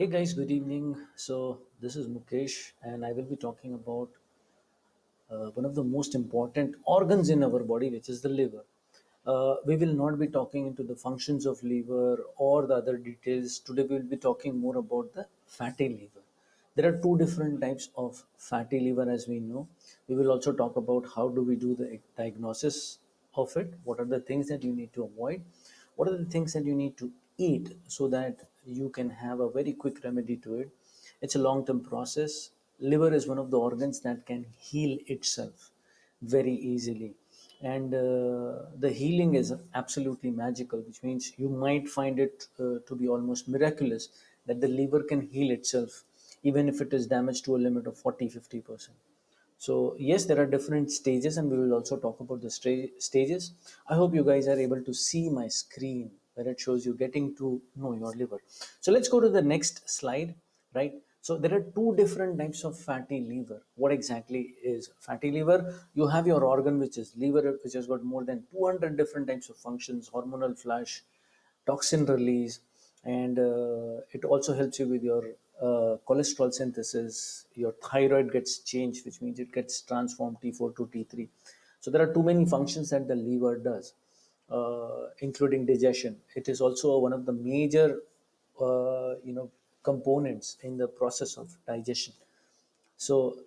Hey guys, good evening. So, this is Mukesh, and I will be talking about one of the most important organs in our body, which is the liver. We will not be talking into the functions of liver or the other details. Today, we will be talking more about the fatty liver. There are two different types of fatty liver, as we know. We will also talk about how do we do the diagnosis of it. What are the things that you need to avoid? What are the things that you need to eat so that you can have a very quick remedy to it? It's a long term process. Liver is one of the organs that can heal itself very easily. And the healing is absolutely magical, which means you might find it to be almost miraculous that the liver can heal itself, even if it is damaged to a limit of 40-50%. So yes, there are different stages, and we will also talk about the stages. I hope you guys are able to see my screen where it shows you getting to know your liver. So let's go to the next slide, right? So there are two different types of fatty liver. What exactly is fatty liver? You have your organ, which is liver, which has got more than 200 different types of functions: hormonal flush, toxin release, and it also helps you with your cholesterol synthesis. Your thyroid gets changed, which means it gets transformed T4 to T3. So there are too many functions that the liver does, including digestion. It is also one of the major components in the process of digestion. So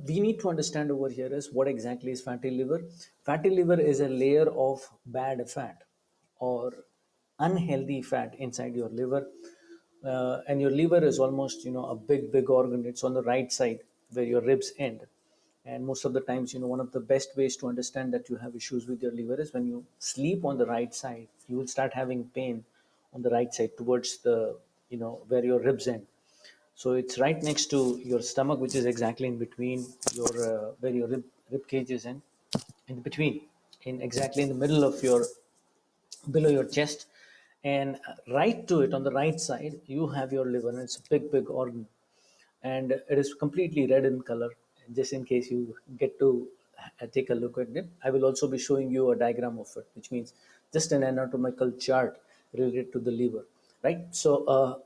we need to understand over here is what exactly is fatty liver. Fatty liver is a layer of bad fat or unhealthy fat inside your liver. And your liver is almost a big organ. It's on the right side where your ribs end. And most of the times, one of the best ways to understand that you have issues with your liver is when you sleep on the right side, you will start having pain on the right side towards the where your ribs end. So it's right next to your stomach, which is exactly in between your where your rib cage is in between, in exactly in the middle of your below your chest, and right to it on the right side you have your liver, and it's a big organ, and it is completely red in color. Just in case you get to take a look at it, I will also be showing you a diagram of it, which means just an anatomical chart related to the liver, right? So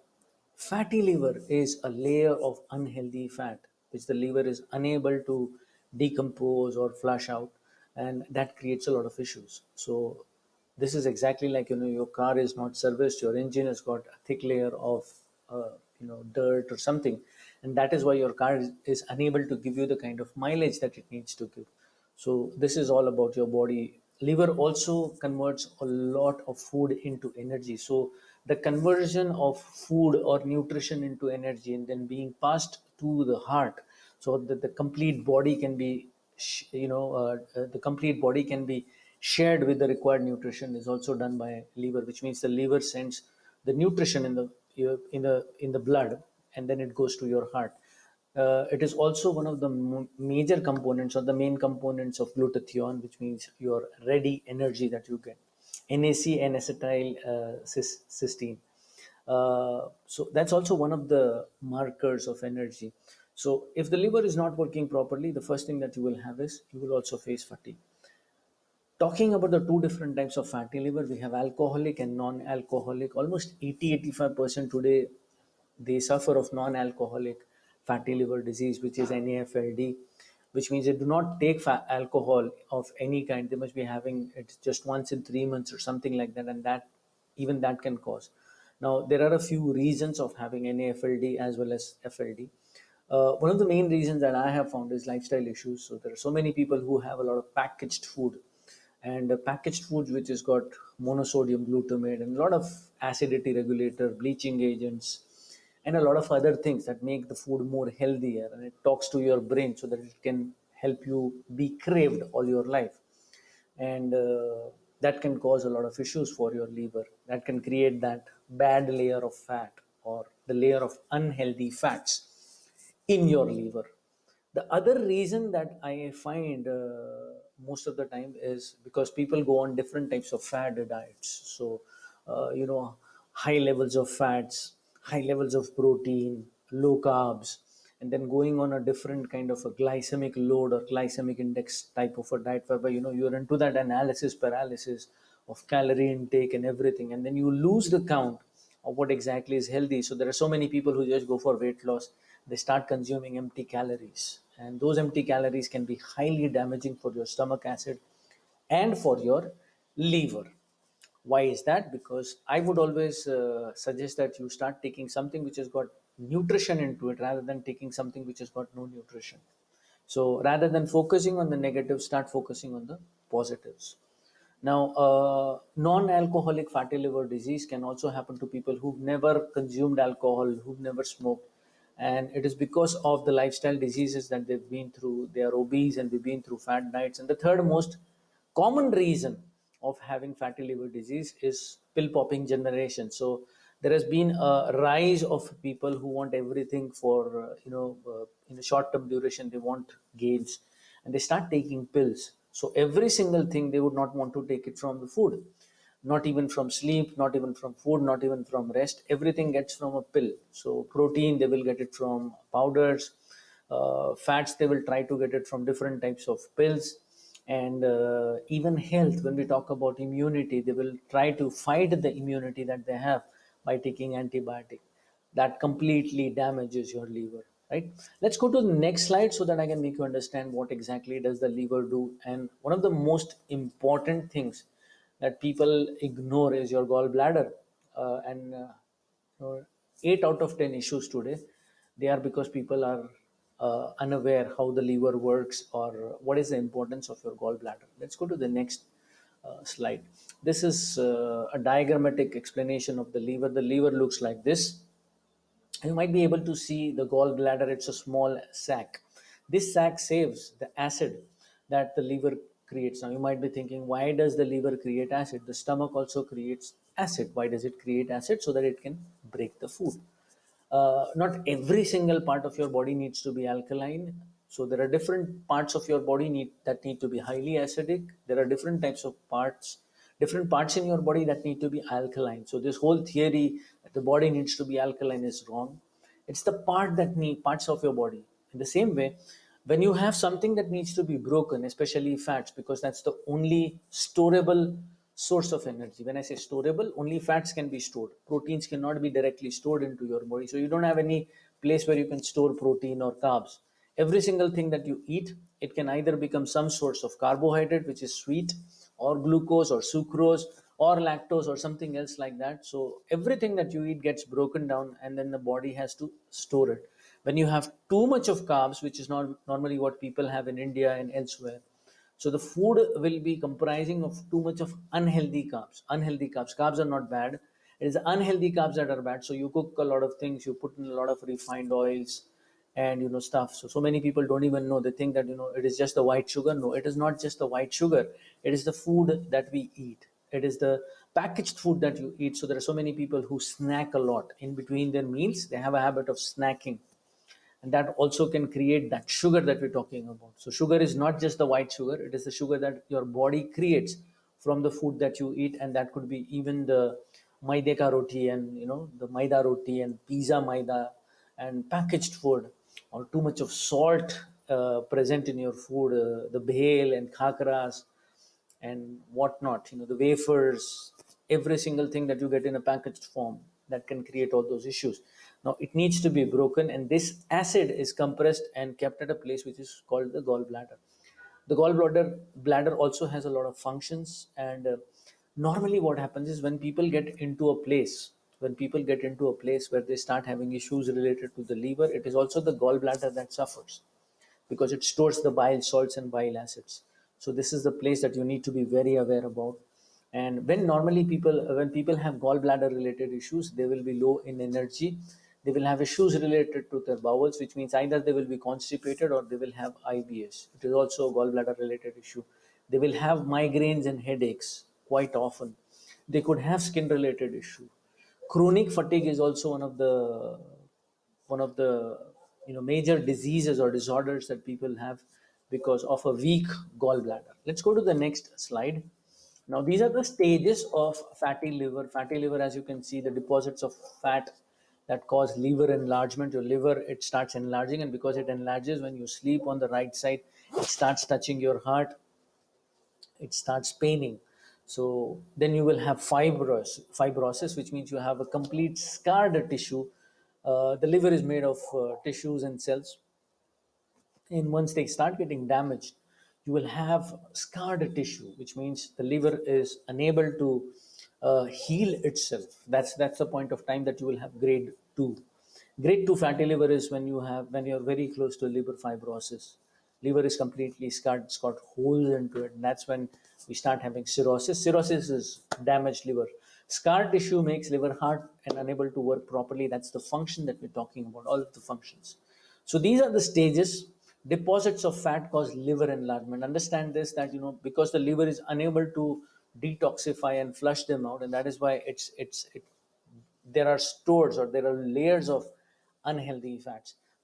fatty liver is a layer of unhealthy fat which the liver is unable to decompose or flush out, and that creates a lot of issues. So this is exactly like your car is not serviced, your engine has got a thick layer of dirt or something, and that is why your car is unable to give you the kind of mileage that it needs to give. So this is all about your body. Liver also converts a lot of food into energy. So the conversion of food or nutrition into energy and then being passed to the heart, so that the complete body can be, the complete body can be shared with the required nutrition, is also done by liver, which means the liver sends the nutrition in the blood, and then it goes to your heart. It is also one of the major components or the main components of glutathione, which means your ready energy that you get. NAC and acetyl cysteine. So that's also one of the markers of energy. So if the liver is not working properly, the first thing that you will have is you will also face fatigue. Talking about the two different types of fatty liver, we have alcoholic and non-alcoholic. Almost 80-85% today they suffer of non-alcoholic fatty liver disease, which is NAFLD, which means they do not take alcohol of any kind. They must be having it just once in 3 months or something like that, and that even that can cause. Now there are a few reasons of having NAFLD as well as FLD. One of the main reasons that I have found is lifestyle issues. So there are so many people who have a lot of packaged food, and packaged foods which has got monosodium glutamate and a lot of acidity regulator, bleaching agents, and a lot of other things that make the food more healthier, and it talks to your brain so that it can help you be craved all your life. And that can cause a lot of issues for your liver. That can create that bad layer of fat or the layer of unhealthy fats in your liver. The other reason that I find most of the time is because people go on different types of fad diets. So, high levels of fats, high levels of protein, low carbs, and then going on a different kind of a glycemic load or glycemic index type of a diet, whereby you're into that analysis paralysis of calorie intake and everything, and then you lose the count or what exactly is healthy. So there are so many people who just go for weight loss. They start consuming empty calories, and those empty calories can be highly damaging for your stomach acid and for your liver. Why is that? Because I would always suggest that you start taking something which has got nutrition into it rather than taking something which has got no nutrition. So rather than focusing on the negatives, start focusing on the positives. Now, non-alcoholic fatty liver disease can also happen to people who've never consumed alcohol, who've never smoked, and it is because of the lifestyle diseases that they've been through. They are obese and they've been through fat diets. And the third most common reason of having fatty liver disease is pill popping generation. So there has been a rise of people who want everything for in a short term duration. They want gains, and they start taking pills. So every single thing they would not want to take it from the food, not even from sleep, not even from food, not even from rest. Everything gets from a pill. So protein they will get it from powders, fats they will try to get it from different types of pills, and even health, when we talk about immunity, they will try to fight the immunity that they have by taking antibiotic. That completely damages your liver, right? Let's go to the next slide so that I can make you understand what exactly does the liver do. And one of the most important things that people ignore is your gallbladder. And you know, 8 out of 10 issues today, they are because people are unaware how the liver works or what is the importance of your gallbladder. Let's go to the next slide. This is a diagrammatic explanation of the liver. The liver looks like this. You might be able to see the gallbladder. It's a small sac. This sac saves the acid that the liver creates. Now you might be thinking, why does the liver create acid? The stomach also creates acid. Why does it create acid? So that it can break the food. Not every single part of your body needs to be alkaline. So there are different parts of your body that need to be highly acidic. There are different parts in your body that need to be alkaline. So this whole theory that the body needs to be alkaline is wrong. It's the parts of your body. In the same way, when you have something that needs to be broken, especially fats, because that's the only storable source of energy. When I say storable, only fats can be stored. Proteins cannot be directly stored into your body. So you don't have any place where you can store protein or carbs. Every single thing that you eat, it can either become some source of carbohydrate, which is sweet, or glucose or sucrose or lactose or something else like that. So everything that you eat gets broken down and then the body has to store it. When you have too much of carbs, which is not normally what people have in India and elsewhere, so the food will be comprising of too much of unhealthy carbs. Unhealthy carbs. Carbs are not bad. It is the unhealthy carbs that are bad. So you cook a lot of things, you put in a lot of refined oils and stuff. So many people don't even know. They think that it is just the white sugar. No, it is not just the white sugar. It is the food that we eat. It is the packaged food that you eat. So there are so many people who snack a lot in between their meals. They have a habit of snacking, and that also can create that sugar that we're talking about. So sugar is not just the white sugar, it is the sugar that your body creates from the food that you eat. And that could be even the maide ka roti, and the maida roti and pizza maida and packaged food, or too much of salt present in your food, the bhel and khakras and whatnot, the wafers, every single thing that you get in a packaged form, that can create all those issues. Now it needs to be broken, and this acid is compressed and kept at a place which is called the gallbladder. The gallbladder also has a lot of functions, and normally what happens is when people get into a place where they start having issues related to the liver, it is also the gallbladder that suffers, because it stores the bile salts and bile acids. So this is the place that you need to be very aware about. And when people have gallbladder related issues, they will be low in energy. They will have issues related to their bowels, which means either they will be constipated or they will have IBS. It is also a gallbladder related issue. They will have migraines and headaches quite often. They could have skin related issue. Chronic fatigue is also one of the major diseases or disorders that people have because of a weak gallbladder. Let's go to the next slide. Now these are the stages of fatty liver. Fatty liver, as you can see, the deposits of fat that cause liver enlargement. Your liver, it starts enlarging, and because it enlarges, when you sleep on the right side, it starts touching your heart, it starts paining. So then you will have fibrosis, which means you have a complete scarred tissue. The liver is made of tissues and cells, and once they start getting damaged, you will have scarred tissue, which means the liver is unable to heal itself. That's the point of time that you will have grade 2. Grade 2 fatty liver is when you're very close to liver fibrosis. Liver is completely scarred, it's got holes into it, and that's when we start having cirrhosis. Cirrhosis is damaged liver. Scar tissue makes liver hard and unable to work properly. That's the function that we're talking about, all of the functions. So these are the stages. Deposits of fat cause liver enlargement. Understand this, that because the liver is unable to detoxify and flush them out, and that is why there are stores, or there are layers of unhealthy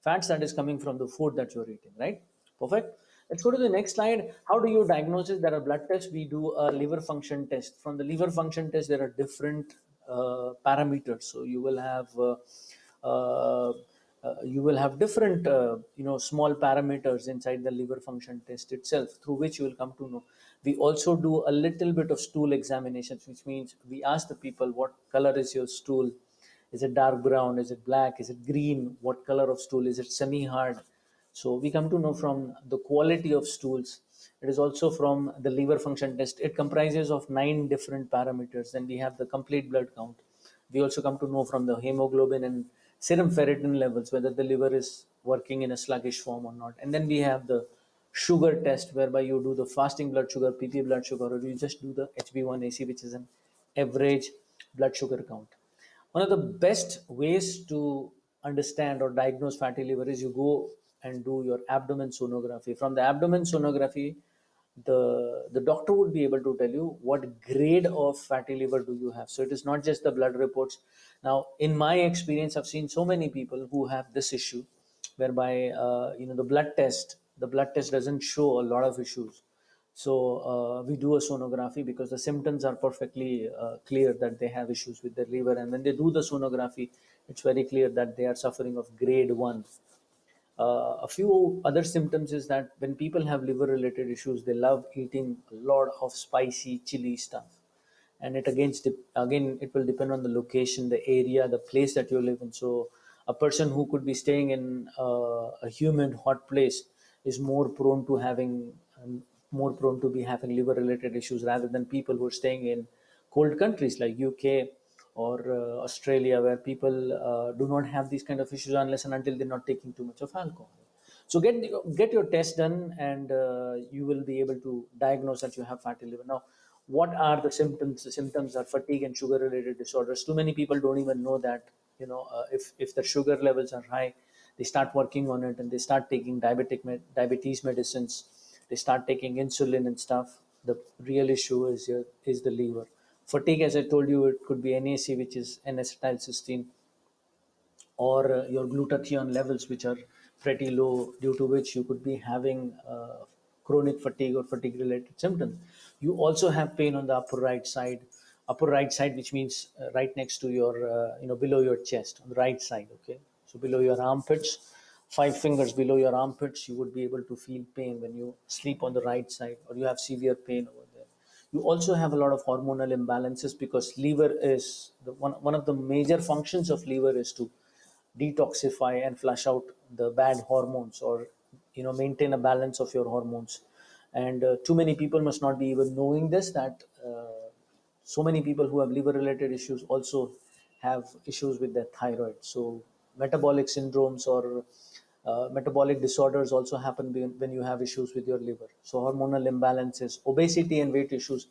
fats that is coming from the food that you're eating, right? Perfect. Let's go to the next slide. How do you diagnose it? There are blood tests. We do a liver function test. From the liver function test, there are different parameters. So uh, you will have different small parameters inside the liver function test itself, through which you will come to know. We also do a little bit of stool examinations, which means we ask the people, what color is your stool? Is it dark brown? Is it black? Is it green? What color of stool? Is it semi hard? So we come to know from the quality of stools. It is also from the liver function test. It comprises of 9 different parameters. Then we have the complete blood count. We also come to know from the hemoglobin and serum ferritin levels whether the liver is working in a sluggish form or not. And then we have the sugar test, whereby you do the fasting blood sugar, PP blood sugar, or you just do the HB1AC, which is an average blood sugar count. One of the best ways to understand or diagnose fatty liver is you go and do your abdomen sonography. From the abdomen sonography, the doctor would be able to tell you what grade of fatty liver do you have. So it is not just the blood reports. Now, in my experience, I've seen so many people who have this issue, whereby the blood test doesn't show a lot of issues. So we do a sonography because the symptoms are perfectly clear that they have issues with their liver. And when they do the sonography, it's very clear that they are suffering of grade 1. A few other symptoms is that when people have liver related issues, they love eating a lot of spicy chili stuff. And again it will depend on the location, the area, the place that you live in. So a person who could be staying in a humid hot place is more prone to be having liver related issues, rather than people who are staying in cold countries like UK or Australia, where people do not have these kind of issues unless and until they're not taking too much of alcohol. So get your test done, and you will be able to diagnose that you have fatty liver. Now, what are the symptoms? The symptoms are fatigue and sugar related disorders. Too many people don't even know that. If their sugar levels are high, they start working on it, and they start taking diabetes medicines. They start taking insulin and stuff. The real issue is the liver. Fatigue, as I told you, it could be NAC, which is N-acetylcysteine, or your glutathione levels, which are pretty low, due to which you could be having chronic fatigue or fatigue related symptoms. You also have pain on the upper right side, which means right next to your below your chest, on the right side. Okay, so below your armpits, 5 fingers below your armpits, you would be able to feel pain when you sleep on the right side, or you have severe pain over there. You also have a lot of hormonal imbalances, because liver is one of the major functions of liver is to detoxify and flush out the bad hormones, or maintain a balance of your hormones. And too many people must not be even knowing this, that so many people who have liver related issues also have issues with their thyroid. So metabolic syndromes or metabolic disorders also happen when you have issues with your liver. So hormonal imbalances, obesity, and weight issues.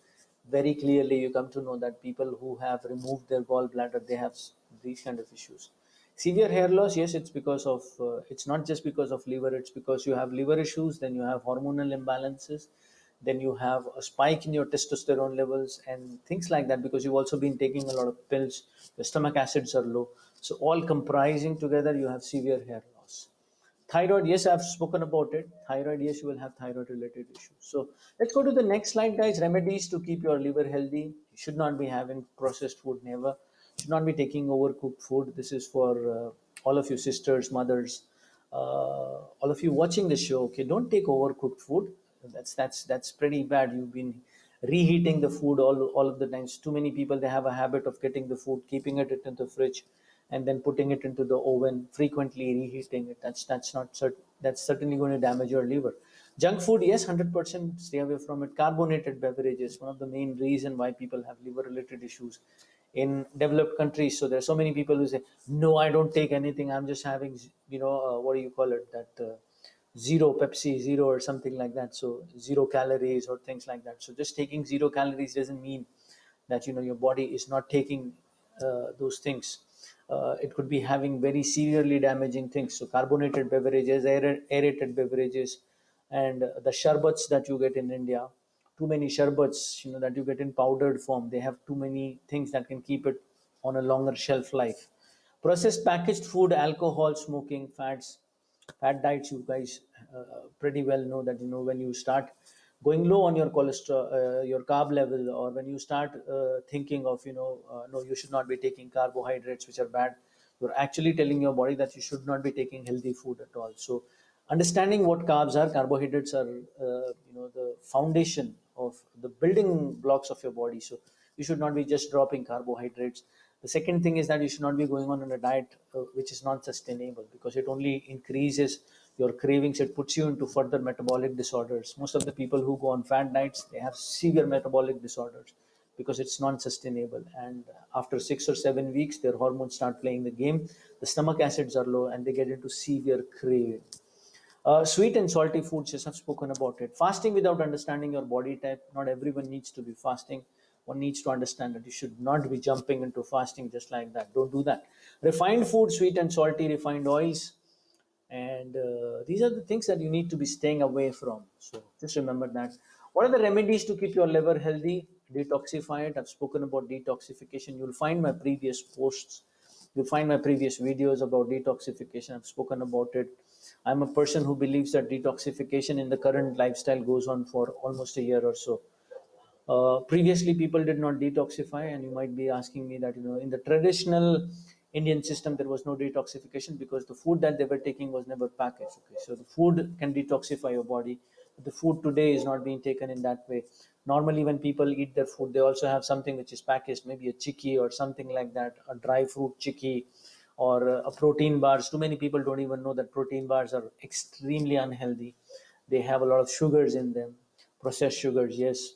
Very clearly you come to know that people who have removed their gallbladder, they have these kind of issues. Severe hair loss, yes, it's not just because of liver. It's because you have liver issues, then you have hormonal imbalances, then you have a spike in your testosterone levels and things like that, because you've also been taking a lot of pills, your stomach acids are low. So all comprising together, you have severe hair loss. Thyroid, yes, I've spoken about it. Thyroid, yes, you will have thyroid related issues. So let's go to the next slide, guys. Remedies to keep your liver healthy. You should not be having processed food, never. You should not be taking overcooked food. This is for all of you sisters, mothers, all of you watching the show. Okay, don't take overcooked food. That's pretty bad. You've been reheating the food all of the times. Too many people, they have a habit of getting the food, keeping it in the fridge, and then putting it into the oven, frequently reheating it. That's certainly going to damage your liver. Junk food, yes, 100% stay away from it. Carbonated beverages, one of the main reason why people have liver related issues in developed countries. So there's so many people who say, no, I don't take anything, I'm just having, what do you call it, that zero Pepsi zero or something like that, so zero calories or things like that. So just taking zero calories doesn't mean that your body is not taking those things. It could be having very severely damaging things. So carbonated beverages, aerated beverages, and the sharbats that you get in India, too many sharbats, that you get in powdered form, they have too many things that can keep it on a longer shelf life. Processed packaged food, alcohol, smoking, fat diets, you guys pretty well know that when you start going low on your cholesterol, your carb level, or when you start thinking of no, you should not be taking carbohydrates which are bad, you're actually telling your body that you should not be taking healthy food at all. So understanding what carbs are, carbohydrates are the foundation of the building blocks of your body. So you should not be just dropping carbohydrates. The second thing is that you should not be going on a diet which is not sustainable, because it only increases your cravings. It puts you into further metabolic disorders. Most of the people who go on fat diets, they have severe metabolic disorders because it's non-sustainable. And after 6 or 7 weeks, their hormones start playing the game. The stomach acids are low, and they get into severe craving. Sweet and salty foods, yes, I've spoken about it. Fasting without understanding your body type. Not everyone needs to be fasting. One needs to understand that you should not be jumping into fasting just like that. Don't do that. Refined food, sweet and salty, refined oils, and these are the things that you need to be staying away from. So just remember that. What are the remedies to keep your liver healthy? Detoxify it. I've spoken about detoxification. You'll find my previous posts, you'll find my previous videos about detoxification. I've spoken about it. I'm a person who believes that detoxification in the current lifestyle goes on for almost a year or so. Previously, people did not detoxify, and you might be asking me that in the traditional Indian system there was no detoxification because the food that they were taking was never packaged. Okay, so the food can detoxify your body, but the food today is not being taken in that way. Normally, when people eat their food, they also have something which is packaged, maybe a chicky or something like that, a dry fruit chicky, or a protein bars. Too many people don't even know that protein bars are extremely unhealthy. They have a lot of sugars in them, processed sugars. Yes,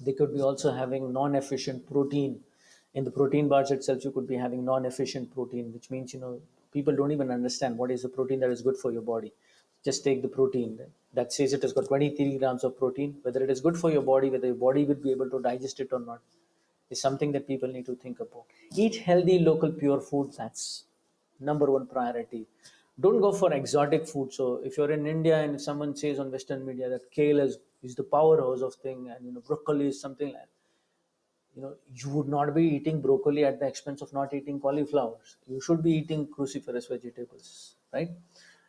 they could be also having non-efficient protein. In the protein bars itself, you could be having non-efficient protein, which means people don't even understand what is the protein that is good for your body. Just take the protein that says it has got 23 grams of protein. Whether it is good for your body, whether your body will be able to digest it or not, is something that people need to think about. Eat healthy, local, pure food. That's number one priority. Don't go for exotic food. So if you're in India and if someone says on Western media that kale is the powerhouse of thing, and broccoli is something like, you would not be eating broccoli at the expense of not eating cauliflowers. You should be eating cruciferous vegetables, right?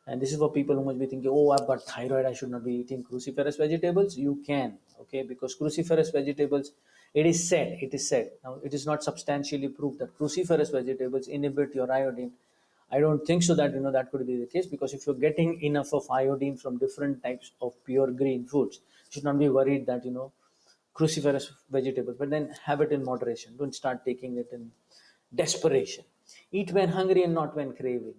And this is for people who must be thinking, oh, I've got thyroid, I should not be eating cruciferous vegetables. You can, okay, because cruciferous vegetables, it is said, now it is not substantially proved that cruciferous vegetables inhibit your iodine. I don't think so that that could be the case, because if you're getting enough of iodine from different types of pure green foods, you should not be worried that cruciferous vegetables, but then have it in moderation. Don't start taking it in desperation. Eat when hungry and not when craving.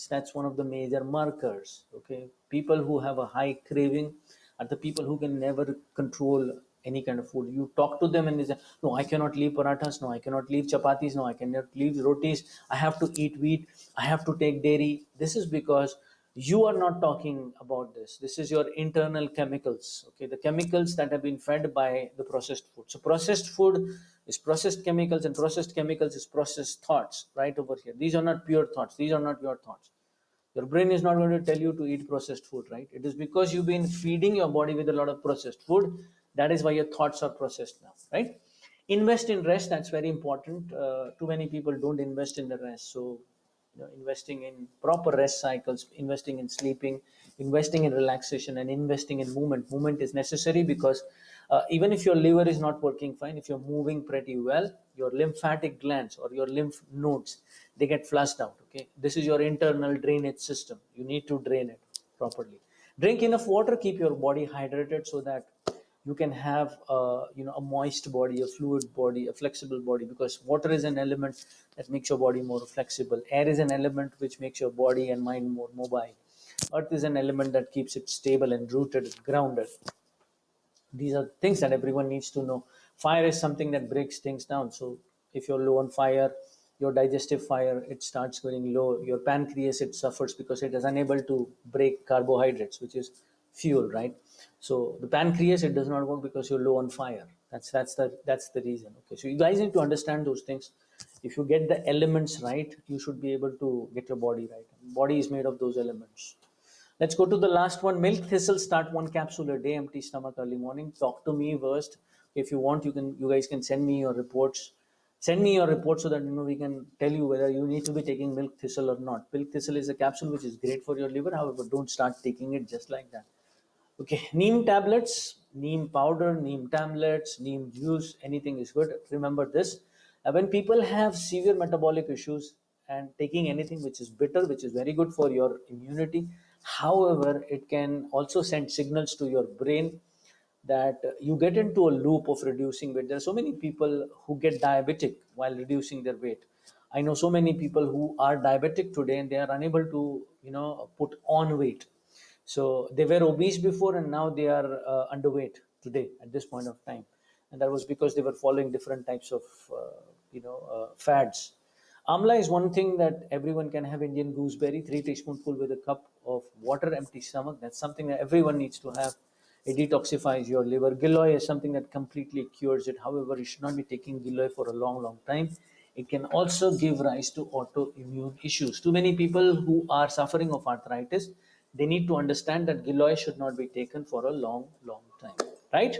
That's one of the major markers. Okay, people who have a high craving are the people who can never control any kind of food. You talk to them and they say, "No, I cannot leave parathas. No, I cannot leave chapatis. No, I cannot leave rotis. I have to eat wheat. I have to take dairy." This is because you are not talking about this is your internal chemicals, okay, the chemicals that have been fed by the processed food. So processed food is processed chemicals, and processed chemicals is processed thoughts right over here. These are not pure thoughts, these are not your thoughts. Your brain is not going to tell you to eat processed food, right? It is because you've been feeding your body with a lot of processed food. That is why your thoughts are processed now, right? Invest in rest. That's very important. Too many people don't invest in the rest. So investing in proper rest cycles, investing in sleeping, investing in relaxation, and investing in movement is necessary, because even if your liver is not working fine, if you're moving pretty well, your lymphatic glands or your lymph nodes, they get flushed out. Okay, this is your internal drainage system. You need to drain it properly. Drink enough water, keep your body hydrated, so that You can have a moist body, a fluid body, a flexible body, because water is an element that makes your body more flexible. Air is an element which makes your body and mind more mobile. Earth is an element that keeps it stable and rooted, grounded. These are things that everyone needs to know. Fire is something that breaks things down. So if you're low on fire, your digestive fire, it starts going low. Your pancreas, it suffers because it is unable to break carbohydrates, which is fuel, right? So the pancreas, it does not work because you're low on fire. That's the reason. Okay, so you guys need to understand those things. If you get the elements right, you should be able to get your body right. Body is made of those elements. Let's go to the last one. Milk thistle. Start one capsule a day. Empty stomach early morning. Talk to me first. If you want, you guys can send me your reports. Send me your report so that we can tell you whether you need to be taking milk thistle or not. Milk thistle is a capsule which is great for your liver. However, don't start taking it just like that. Okay, neem tablets, neem powder, neem tablets, neem juice, anything is good. Remember this. When people have severe metabolic issues and taking anything which is bitter, which is very good for your immunity, however, it can also send signals to your brain that you get into a loop of reducing weight. There are so many people who get diabetic while reducing their weight. I know so many people who are diabetic today and they are unable to, put on weight. So they were obese before and now they are underweight today at this point of time. And that was because they were following different types of, fads. Amla is one thing that everyone can have. Indian gooseberry, 3 teaspoonful with a cup of water, empty stomach. That's something that everyone needs to have. It detoxifies your liver. Giloy is something that completely cures it. However, you should not be taking giloy for a long, long time. It can also give rise to autoimmune issues. Too many people who are suffering of arthritis, they need to understand that giloy should not be taken for a long, long time. Right?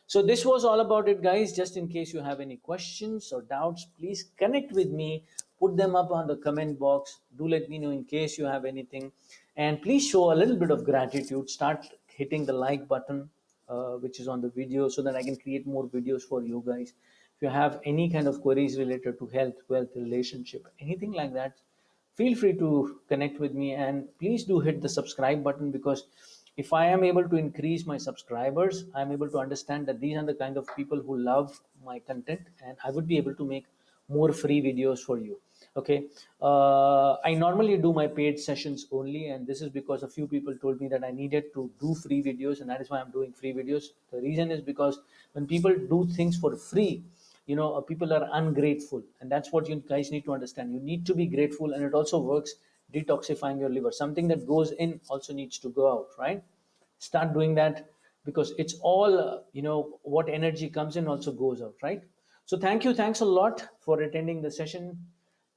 So this was all about it, guys. Just in case you have any questions or doubts, please connect with me. Put them up on the comment box. Do let me know in case you have anything. And please show a little bit of gratitude. Start hitting the like button, which is on the video, so that I can create more videos for you guys. If you have any kind of queries related to health, wealth, relationship, anything like that, feel free to connect with me, and please do hit the subscribe button, because if I am able to increase my subscribers, I'm able to understand that these are the kind of people who love my content, and I would be able to make more free videos for you. Okay, I normally do my paid sessions only, and this is because a few people told me that I needed to do free videos, and that is why I'm doing free videos. The reason is because when people do things for free, people are ungrateful, and that's what you guys need to understand. You need to be grateful, and it also works detoxifying your liver. Something that goes in also needs to go out, right? Start doing that, because it's all, what energy comes in also goes out, right? So thanks a lot for attending the session.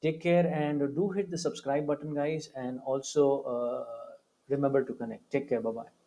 Take care, and do hit the subscribe button, guys, and also remember to connect. Take care. Bye bye.